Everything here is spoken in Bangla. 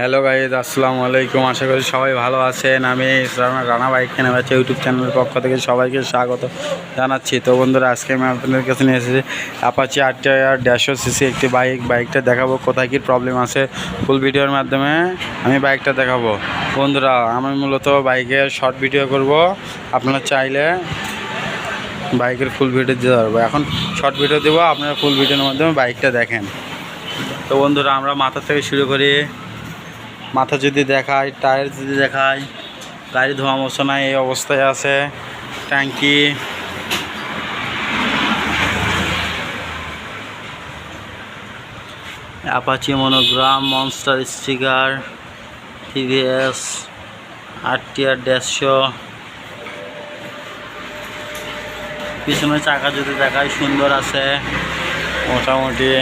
হ্যালো গাইজ, আসসালামু আলাইকুম। আশা করি সবাই ভালো আছেন। আমি রানা বাইক কেনা বেচা ইউটিউব চ্যানেলের পক্ষ থেকে সবাইকে স্বাগত জানাচ্ছি। তো বন্ধুরা, আজকে আমি আপনাদের কাছে নিয়ে এসেছি অ্যাপাচি RTR 150cc একটি বাইকটা দেখাবো কোথায় কী প্রবলেম আছে। ফুল ভিডিওর মাধ্যমে আমি বাইকটা দেখাবো। বন্ধুরা, আমি মূলত বাইকের শর্ট ভিডিও করব। আপনারা চাইলে বাইকের ফুল ভিডিও দিতে পারবো। এখন শর্ট ভিডিও দেবো, আপনারা ফুল ভিডিওর মাধ্যমে বাইকটা দেখেন। তো বন্ধুরা, আমরা মাথা থেকে শুরু করি। মাথা যদি দেখাই, টায়ার যদি দেখাই, গাড়ি ধোয়া মোছা নাই, এই অবস্থায় আছে। ট্যাঙ্কি, Apache monogram, monster sticker, TVS RTR 150। পিছনে চাকা যদি দেখাই, সুন্দর আছে মোটামুটি।